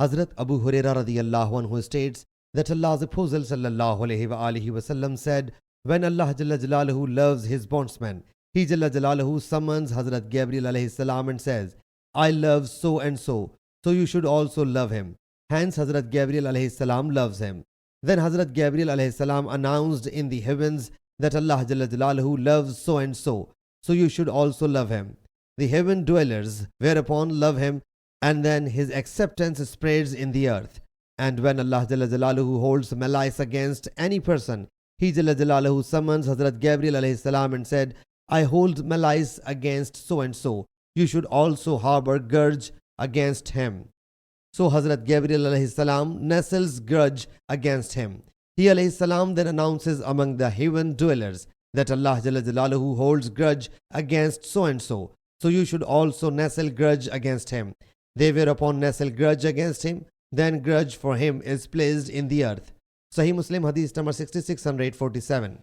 Hazrat Abu Hurairah radiyallahu anhu states that Allah's Apostle sallallahu alayhi wa alihi wasallam said, when Allah Jalla Jalaluhu loves his bondsman, He Jalla Jalaluhu summons Hazrat Gabriel alayhi salam and says, I love so and so you should also love him. Hence Hazrat Gabriel alayhi salam loves him. Then Hazrat Gabriel alayhi salam announced in the heavens that Allah Jalla Jalaluhu loves so and so you should also love him. The heaven dwellers whereupon love him, and then his acceptance spreads in the earth. And when Allah Jalla Jalaluhu holds malice against any person, He Jalla Jalaluhu summons Hazrat Gabriel alayhi salam and said, I hold malice against so and so. You should also harbor grudge against him. So Hazrat Gabriel alayhi salam nestles grudge against him. He alayhi salam then announces among the heaven dwellers that Allah Jalla Jalaluhu holds grudge against so and so you should also nestle grudge against him. They whereupon nestle grudge against him, then grudge for him is placed in the earth. Sahih Muslim Hadees number 6647.